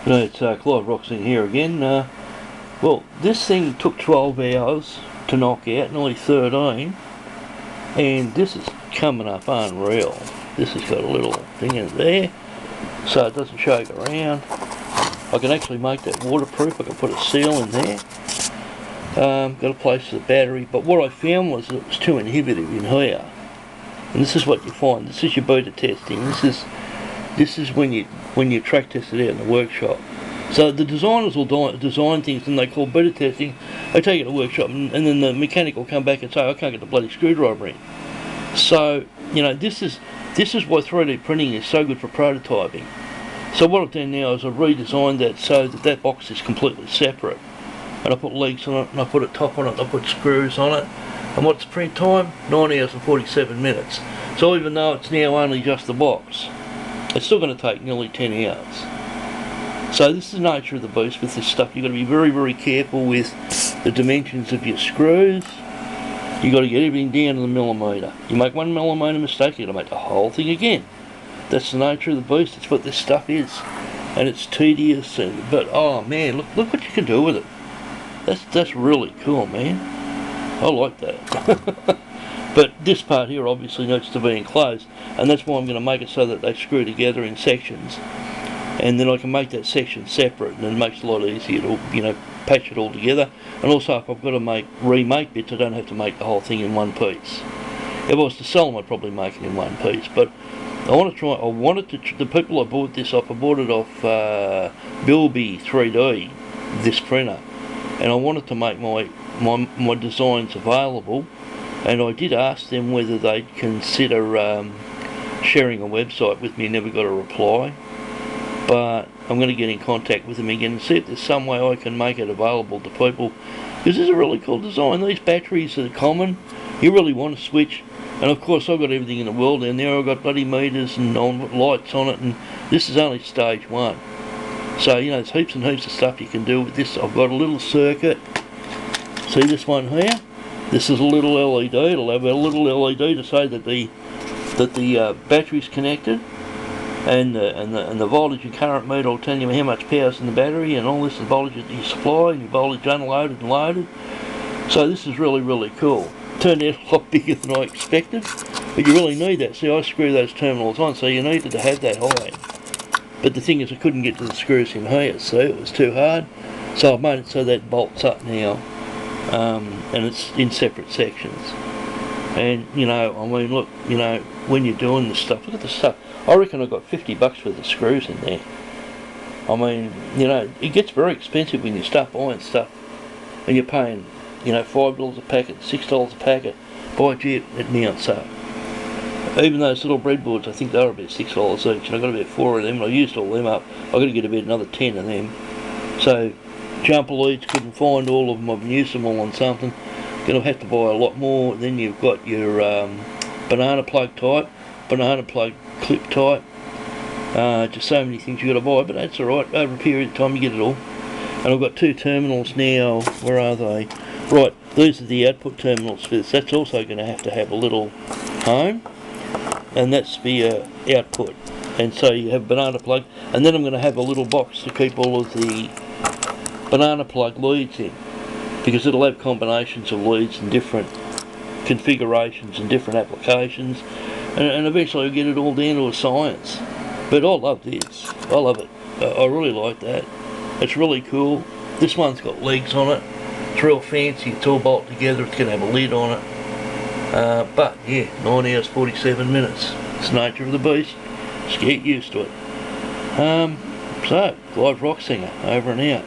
G'day, it's Clive Roxing here again. Well, this thing took 12 hours to knock out, nearly 13, and this is coming up unreal. This has got a little thing in there, so it doesn't shake around. I can actually make that waterproof. I can put a seal in there. Got a place for the battery, but what I found was it was too inhibitive in here. And this is what you find. This is your beta testing. This is when you track test it out in the workshop. So the designers will design things and they call beta testing. They take it to the workshop and then the mechanic will come back and say, I can't get the bloody screwdriver in. So, you know, this is why 3D printing is so good for prototyping. So what I've done now is I've redesigned that so that box is completely separate. And I put legs on it, and I put a top on it, and I put screws on it. And what's the print time? 9 hours and 47 minutes. So even though it's now only just the box, it's still going to take nearly 10 hours. So this is the nature of the beast with this stuff. You've got to be very, very careful with the dimensions of your screws. You've got to get everything down to the millimetre. You make 1 millimetre mistake, you've got to make the whole thing again. That's the nature of the beast. It's what this stuff is. And it's tedious, but oh man, look what you can do with it. That's really cool, man. I like that. But this part here obviously needs to be enclosed, and that's why I'm going to make it so that they screw together in sections, and then I can make that section separate, and it makes it a lot easier to, you know, patch it all together. And also, if I've got to remake bits, I don't have to make the whole thing in one piece. If I was to sell them, I'd probably make it in one piece. But the people I bought this off, I bought it off Bilby 3D, this printer, and I wanted to make my designs available. And I did ask them whether they'd consider sharing a website with me. Never got a reply. But I'm going to get in contact with them again and see if there's some way I can make it available to people. Because this is a really cool design. These batteries are common. You really want to switch. And of course I've got everything in the world down there. I've got bloody meters and lights on it. And this is only stage 1. So, you know, there's heaps and heaps of stuff you can do with this. I've got a little circuit. See this one here? This is a little LED. It'll have a little LED to say that the battery's connected, and the voltage and current meter will tell you how much power's in the battery, and all this is voltage that you supply, and your voltage unloaded and loaded. So this is really, really cool. Turned out a lot bigger than I expected, but you really need that. See, I screw those terminals on, so you needed to have that high. But the thing is, I couldn't get to the screws in here, so it was too hard. So I've made it so that bolts up now. And it's in separate sections. And, you know, I mean, look, you know, when you're doing this stuff, look at the stuff. I reckon I've got 50 bucks worth of screws in there. I mean, you know, it gets very expensive when you start buying stuff and you're paying, you know, $5 a packet, $6 a packet. By gee, it now, so. Even those little breadboards, I think they're about $6 each, and I've got about 4 of them, and I used all them up. I've got to get about another 10 of them. So, jumper leads, couldn't find all of them. I've used them all on something. Gonna have to buy a lot more. Then you've got your banana plug type, banana plug clip type. Just so many things you got to buy, but that's alright. Over a period of time you get it all. And I've got 2 terminals now. Where are they? Right, these are the output terminals for this. That's also going to have a little home, and that's the output. And so you have banana plug, and then I'm going to have a little box to keep all of the banana plug leads in, because it'll have combinations of leads and different configurations and different applications, and eventually I'll get it all down to a science. But I love this. I love it. I really like that. It's really cool. This one's got legs on it. It's real fancy. It's all bolted together. It's going to have a lid on it. But yeah, 9 hours 47 minutes. It's the nature of the beast. Just get used to it. So, Clive Roxinger, over and out.